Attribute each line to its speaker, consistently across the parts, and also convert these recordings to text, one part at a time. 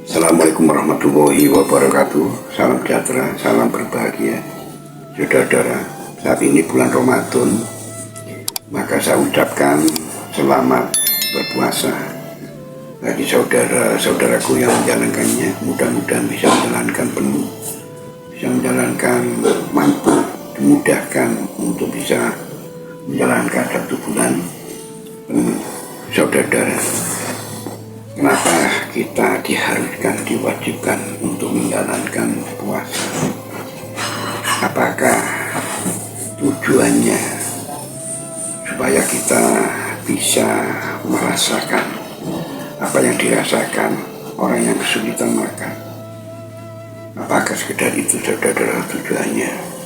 Speaker 1: Assalamualaikum warahmatullahi wabarakatuh. Salam sejahtera, salam berbahagia. Saudara-saudara, saat ini bulan Ramadan, maka saya ucapkan selamat berpuasa bagi saudara-saudaraku yang menjalankannya. Mudah-mudahan bisa menjalankan penuh, bisa menjalankan mampu, dimudahkan untuk bisa menjalankan satu bulan penuh. Saudara-saudara, kenapa kita diharuskan, diwajibkan untuk menjalankan puasa? Apakah tujuannya supaya kita bisa merasakan apa yang dirasakan orang yang kesulitan makan? Apakah sekedar itu, saudara, tujuannya?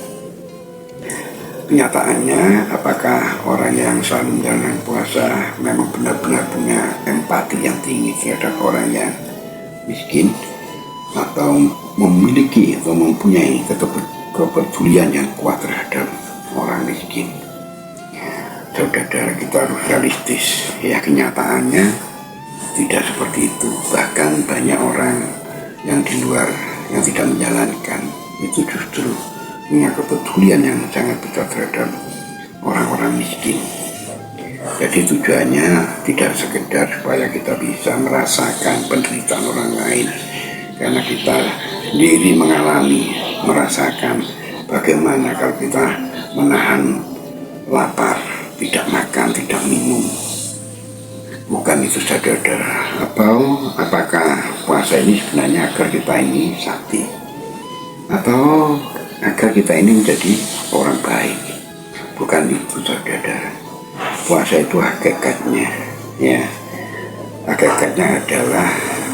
Speaker 1: Kenyataannya, apakah orang yang selalu menjalankan puasa memang benar-benar punya empati yang tinggi terhadap orang yang miskin, atau memiliki atau mempunyai kepedulian yang kuat terhadap orang miskin? Saudara, kita harus realistis. Ya, kenyataannya tidak seperti itu. Bahkan banyak orang yang di luar yang tidak menjalankan itu justru punya kepedulian yang sangat besar terhadap orang-orang miskin. Jadi tujuannya tidak sekedar supaya kita bisa merasakan penderitaan orang lain, karena kita sendiri merasakan bagaimana kalau kita menahan lapar, tidak makan, tidak minum. Bukan itu, saudara. Apakah puasa ini sebenarnya agar kita ini sakti, atau agar kita ini menjadi orang baik? Bukan itu, saudara. Puasa itu hakikatnya, ya, hakikatnya adalah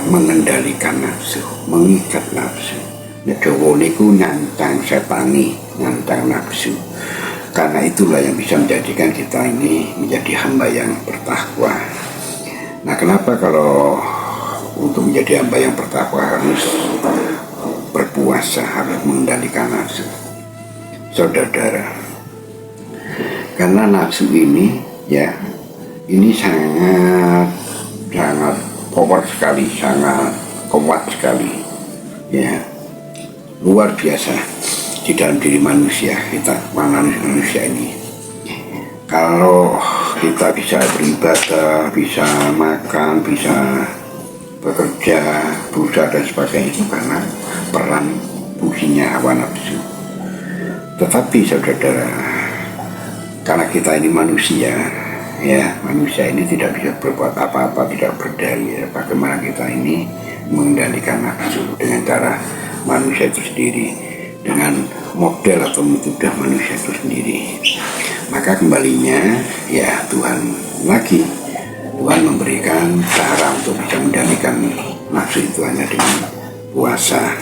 Speaker 1: mengendalikan nafsu, mengikat nafsu. Jawa niku nantang setani, nantang nafsu. Karena itulah yang bisa menjadikan kita ini menjadi hamba yang bertakwa. Nah, kenapa kalau untuk menjadi hamba yang bertakwa harus berpuasa, harus mengendalikan nafsu? Saudara, karena nafsu ini, ya, ini sangat power sekali, sangat kuat sekali, ya, luar biasa di dalam diri manusia. Manusia ini, kalau kita bisa beribadah, bisa makan, bisa bekerja, berusaha dan sebagainya, itu karena peran fungsinya hawa nafsu. Tetapi saudara, karena kita ini manusia, ya, manusia ini tidak bisa berbuat apa-apa, tidak berdaya. Bagaimana kita ini mengendalikan nafsu dengan cara manusia itu sendiri, dengan model atau metode manusia itu sendiri. Maka kembalinya, ya, Tuhan memberikan cara untuk bisa mengendalikan nafsu itu hanya dengan puasa.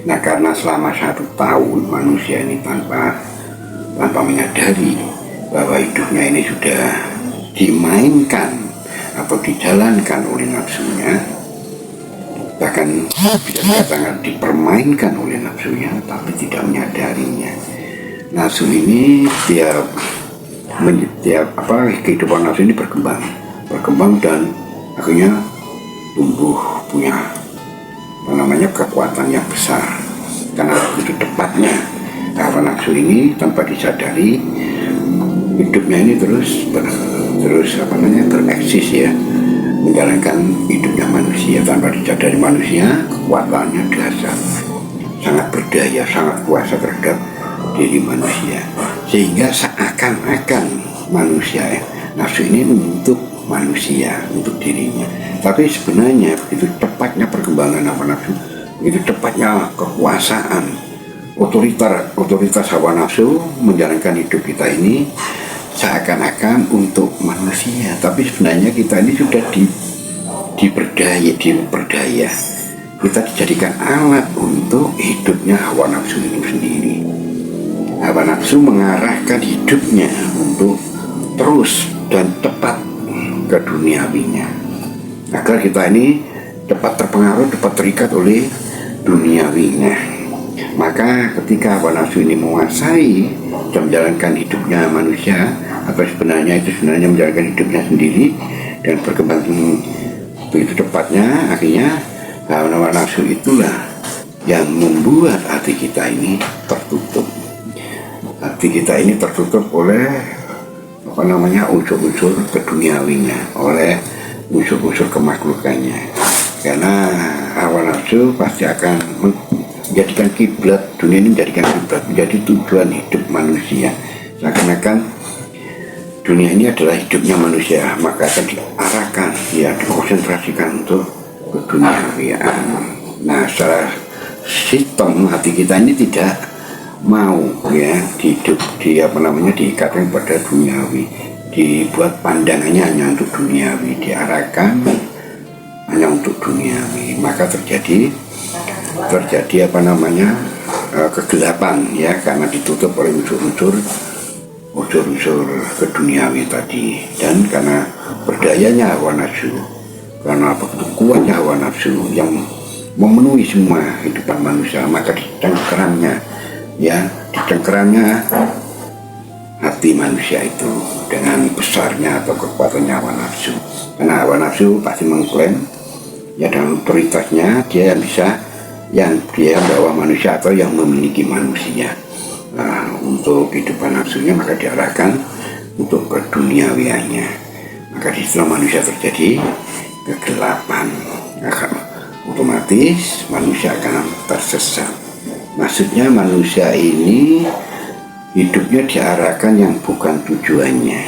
Speaker 1: Nah, karena selama 1 tahun manusia ini tanpa menyadari bahwa hidupnya ini sudah dimainkan atau dijalankan oleh nafsunya, bahkan bisa dikatakan dipermainkan oleh nafsunya, tapi tidak menyadarinya. Nafsu ini kehidupan nafsu ini berkembang dan akhirnya tumbuh, punya kekuatan yang besar. Karena begitu tepatnya hawa nafsu ini tanpa disadari, hidupnya ini terus bereksis, ya, menjalankan hidupnya manusia tanpa disadari. Manusia kekuatannya dahsyat, sangat berdaya, sangat kuasa terhadap diri manusia, sehingga seakan-akan manusia, nafsu ini untuk manusia, untuk dirinya. Tapi sebenarnya begitu cepatnya perkembangan hawa nafsu, begitu cepatnya kekuasaan otoritas hawa nafsu menjalankan hidup kita ini seakan-akan untuk manusia. Tapi sebenarnya kita ini sudah diperdaya. Kita dijadikan alat untuk hidupnya hawa nafsu itu sendiri. Hawa nafsu mengarahkan hidupnya untuk terus dan tepat ke duniawinya, agar kita ini cepat terpengaruh, cepat terikat oleh duniawinya. Maka ketika hawa nafsu ini menguasai dan menjalankan hidupnya manusia, atau sebenarnya menjalankan hidupnya sendiri dan berkembang begitu cepatnya. Akhirnya hawa nafsu itulah yang membuat hati kita ini tertutup. Hati kita ini tertutup oleh unsur-unsur keduniawinya, oleh unsur-unsur kemaklukannya. Karena hawa nafsu pasti akan menjadikan kiblat, dunia ini menjadikan kiblat, menjadi tujuan hidup manusia. Seakan-akan dunia ini adalah hidupnya manusia, maka akan diarahkan, ya dikonsentrasikan untuk keduniawian. Nah, secara sistem hati kita ini tidak mau ya diikatkan pada duniawi, dibuat pandangannya hanya untuk duniawi, diarahkan hanya untuk duniawi, maka terjadi kegelapan ya, karena ditutup oleh unsur-unsur keduniawi tadi. Dan karena berdayanya hawa nafsu, karena begitu kuatnya hawa nafsu yang memenuhi semua kehidupan manusia, maka dicengkeramnya hati manusia itu dengan besarnya atau kekuatannya hawa nafsu. Karena hawa nafsu pasti mengklaim ya dengan otoritasnya dia yang bawa manusia atau yang memiliki manusia. Nah, untuk kehidupan nafsunya maka diarahkan untuk keduniawiannya. Maka di situ manusia terjadi kegelapan. Otomatis manusia akan tersesat. Maksudnya manusia ini hidupnya diarahkan yang bukan tujuannya,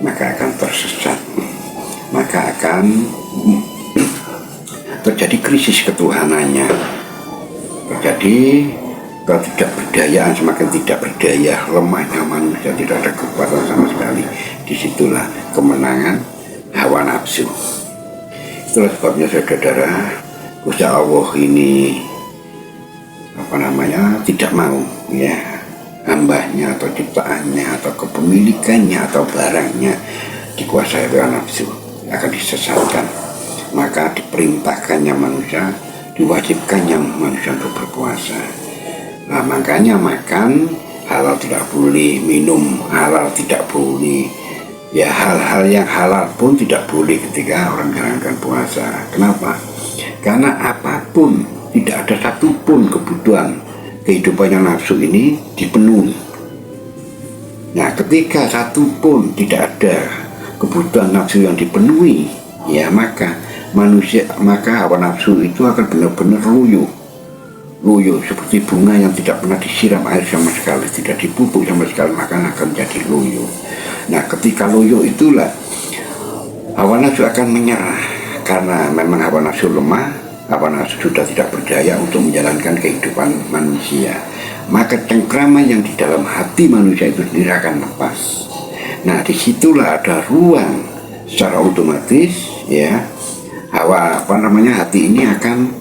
Speaker 1: maka akan tersesat, maka akan terjadi krisis ketuhanannya, terjadi ketidakberdayaan, semakin tidak berdaya, lemahnya manusia, tidak ada kekuatan sama sekali. Disitulah kemenangan hawa nafsu. Itulah sebabnya saudara, Gusti Allah ini tidak mau ya hambanya atau ciptaannya atau kepemilikannya atau barangnya dikuasai oleh nafsu, akan disesatkan. Maka diperintahkannya manusia, diwajibkannya manusia untuk berpuasa. Nah, makanya makan halal tidak boleh, minum halal tidak boleh, ya hal-hal yang halal pun tidak boleh ketika orang menjalankan puasa. Kenapa? Karena apapun, tidak ada satupun kebutuhan kehidupannya nafsu ini dipenuhi. Nah, ketika satupun tidak ada kebutuhan nafsu yang dipenuhi, ya maka hawa nafsu itu akan benar-benar loyo seperti bunga yang tidak pernah disiram air sama sekali, tidak dipupuk sama sekali, maka akan jadi loyo. Nah, ketika loyo itulah hawa nafsu akan menyerah, karena memang hawa nafsu lemah, hawa nafsu sudah tidak berdaya untuk menjalankan kehidupan manusia, maka cengkraman yang di dalam hati manusia itu sendiri akan lepas. Nah, disitulah ada ruang secara otomatis ya hati ini akan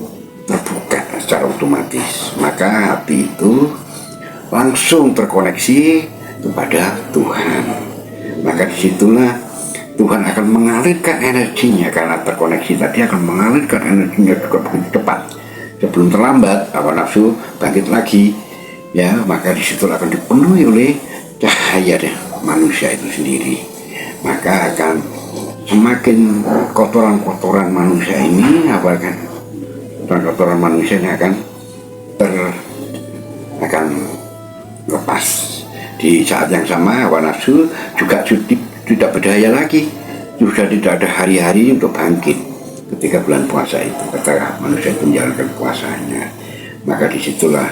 Speaker 1: terbuka secara otomatis, maka hati itu langsung terkoneksi kepada Tuhan. Maka disitulah Tuhan akan mengalirkan energinya, karena terkoneksi tadi akan mengalirkan energinya juga begitu cepat. Sebelum terlambat hawa nafsu bangkit lagi ya, maka disitulah akan dipenuhi oleh cahaya manusia itu sendiri. Maka akan semakin kotoran-kotoran manusia ini, kotoran manusia ini akan lepas. Di saat yang sama hawa nafsu juga tidak berdaya lagi, sudah tidak ada hari-hari untuk bangkit ketika bulan puasa itu, ketika manusia itu menjalankan puasanya. Maka disitulah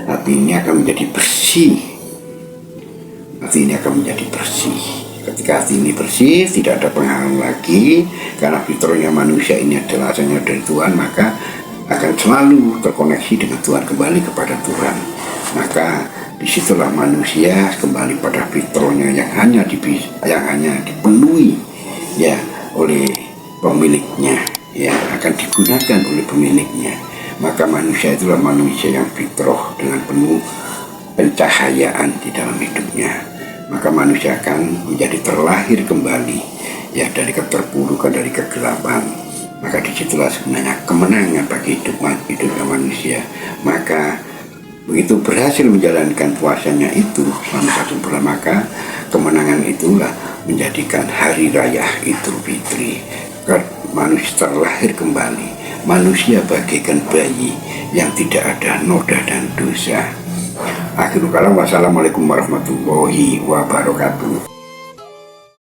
Speaker 1: hati ini akan menjadi bersih. Ketika hati ini bersih, tidak ada penghalang lagi, karena fitrahnya manusia ini adalah asalnya dari Tuhan, maka akan selalu terkoneksi dengan Tuhan, kembali kepada Tuhan. Maka disitulah manusia kembali pada fitrahnya yang hanya dipenuhi ya oleh pemiliknya, ya akan digunakan oleh pemiliknya. Maka manusia itulah manusia yang fitrah dengan penuh pencahayaan di dalam hidupnya. Maka manusia akan menjadi terlahir kembali ya dari keterpurukan, dari kegelapan. Maka disitulah sebenarnya kemenangan bagi hidupnya manusia. Maka begitu berhasil menjalankan puasanya itu selama 1 bulan, maka kemenangan itulah menjadikan hari raya Idul Fitri. Manusia terlahir kembali, manusia bagaikan bayi yang tidak ada noda dan dosa. Akhirul kalam, wassalamualaikum warahmatullahi wabarakatuh.